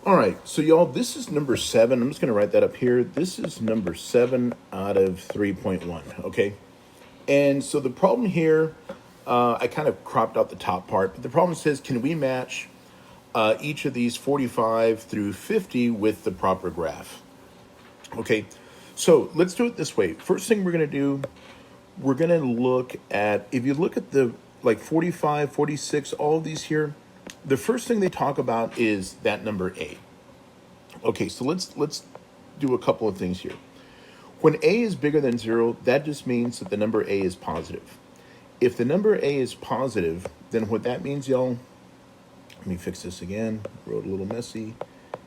All right, so y'all, this is number 7. I'm just going to write that up here. This is number 7 out of 3.1, okay? And so the problem here, I kind of cropped out the top part, but the problem says, can we match each of these 45 through 50 with the proper graph? Okay, so let's do it this way. First thing we're going to do, we're going to look at, if you look at the like 45, 46, all of these here, the first thing they talk about is that number A. Okay, so let's do a couple of things here. When A is bigger than 0, that just means that the number A is positive. If the number A is positive, then what that means, y'all, let me fix this again, wrote a little messy.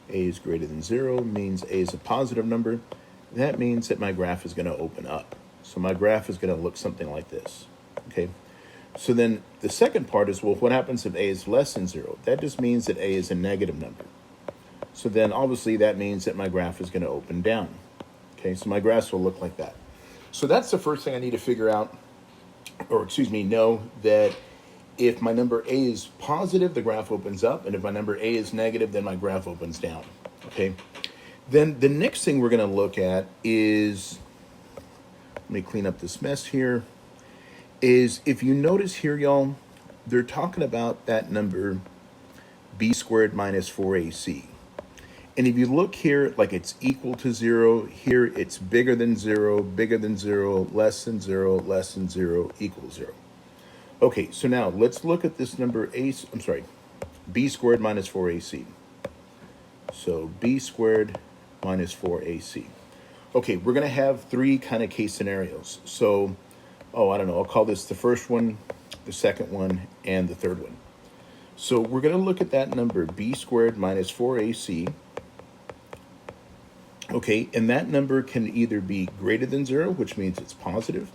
A is greater than 0 means A is a positive number. That means that my graph is going to open up. So my graph is going to look something like this, okay? So then the second part is, well, what happens if A is less than 0? That just means that A is a negative number. So then obviously that means that my graph is going to open down. Okay, so my graphs will look like that. So that's the first thing I need to figure out, or excuse me, know that if my number A is positive, the graph opens up, and if my number A is negative, then my graph opens down. Okay, then the next thing we're going to look at is, let me clean up this mess here, is if you notice here, y'all, they're talking about that number b squared minus 4ac. And if you look here, like it's equal to 0, here it's bigger than 0, less than 0, less than 0, equals 0. Okay, so now let's look at this number b squared minus 4ac. So b squared minus 4ac. Okay, we're going to have 3 kind of case scenarios. So, I don't know, I'll call this the first one, the second one, and the third one. So we're going to look at that number b squared minus 4ac. Okay, and that number can either be greater than 0, which means it's positive,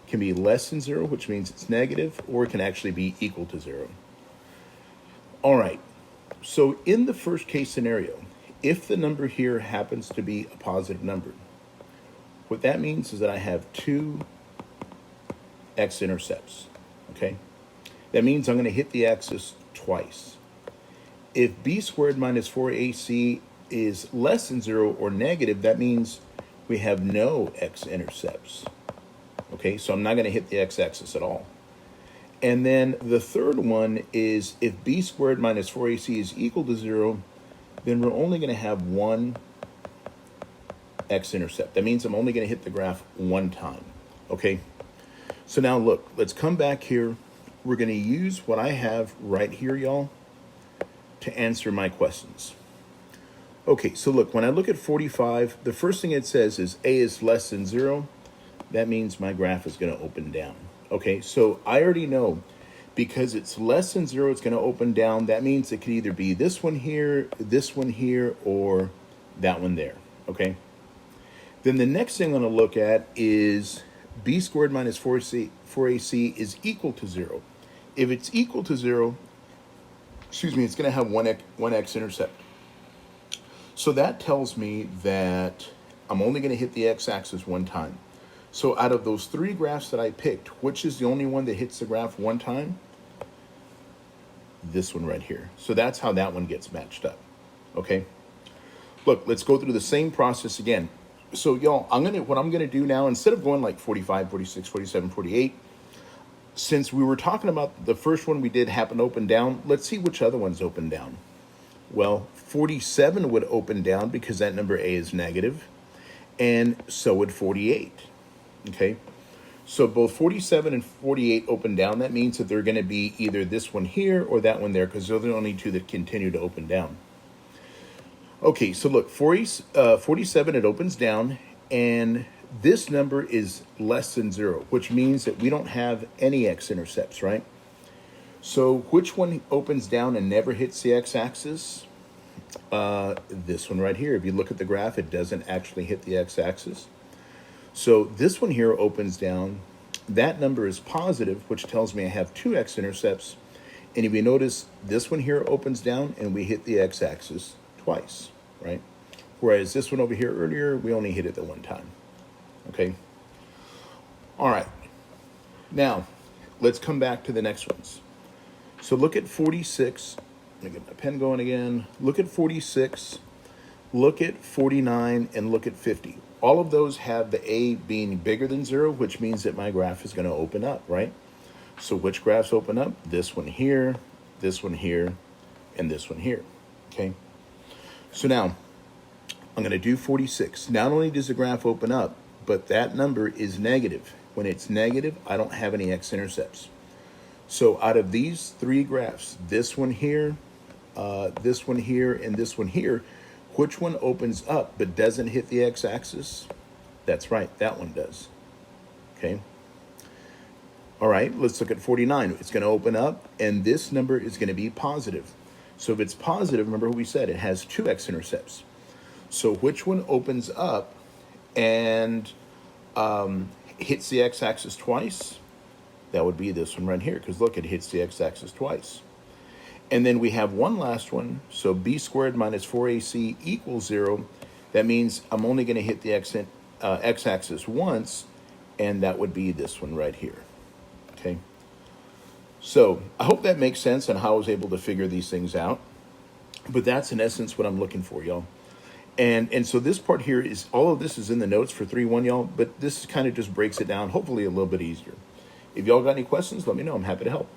can be less than 0, which means it's negative, or it can actually be equal to 0. All right, so in the first case scenario, if the number here happens to be a positive number, what that means is that I have 2 x-intercepts, okay? That means I'm going to hit the axis twice. If b squared minus 4ac is less than 0 or negative, that means we have no x-intercepts. Okay, so I'm not going to hit the x-axis at all. And then the third one is if b squared minus 4ac is equal to 0, then we're only going to have 1 x-intercept. That means I'm only going to hit the graph 1 time. Okay, so now look, let's come back here. We're going to use what I have right here, y'all, to answer my questions. Okay, so look, when I look at 45, the first thing it says is A is less than 0. That means my graph is going to open down. Okay, so I already know because it's less than 0, it's going to open down. That means it could either be this one here, or that one there. Okay, then the next thing I'm going to look at is b squared minus 4ac is equal to 0. If it's equal to 0, it's going to have one x-intercept. So that tells me that I'm only going to hit the x-axis 1 time. So out of those 3 graphs that I picked, which is the only one that hits the graph 1 time? This one right here. So that's how that one gets matched up. Okay? Look, let's go through the same process again. So y'all, what I'm going to do now, instead of going like 45, 46, 47, 48, since we were talking about the first one we did happen to open down, let's see which other ones open down. Well, 47 would open down because that number A is negative, and so would 48. Okay, so both 47 and 48 open down. That means that they're going to be either this one here or that one there, because they're the only 2 that continue to open down. Okay, so look, 47, it opens down, and this number is less than 0, which means that we don't have any x-intercepts, right? So which one opens down and never hits the x-axis? This one right here. If you look at the graph, it doesn't actually hit the x-axis. So this one here opens down. That number is positive, which tells me I have 2 x-intercepts. And if you notice, this one here opens down and we hit the x-axis twice, right? Whereas this one over here earlier, we only hit it the 1 time. Okay? All right. Now, let's come back to the next ones. So look at 46. me get my pen going again. Look at 46, look at 49, and look at 50. All of those have the A being bigger than 0, which means that my graph is going to open up, right? So which graphs open up? This one here, and this one here, okay? So now, I'm going to do 46. Not only does the graph open up, but that number is negative. When it's negative, I don't have any x-intercepts. So out of these three graphs, this one here, and this one here, which one opens up but doesn't hit the x-axis? That's right, that one does, okay? All right, let's look at 49. It's going to open up, and this number is going to be positive. So if it's positive, remember what we said, it has two x-intercepts. So which one opens up and hits the x-axis twice? That would be this one right here, because look, it hits the x-axis twice. And then we have one last one, so b squared minus 4ac equals 0. That means I'm only going to hit the x-axis once, and that would be this one right here, okay? So I hope that makes sense on how I was able to figure these things out. But that's in essence what I'm looking for, y'all. And so this part here is, all of this is in the notes for 3-1, y'all, but this kind of just breaks it down, hopefully a little bit easier. If y'all got any questions, let me know. I'm happy to help.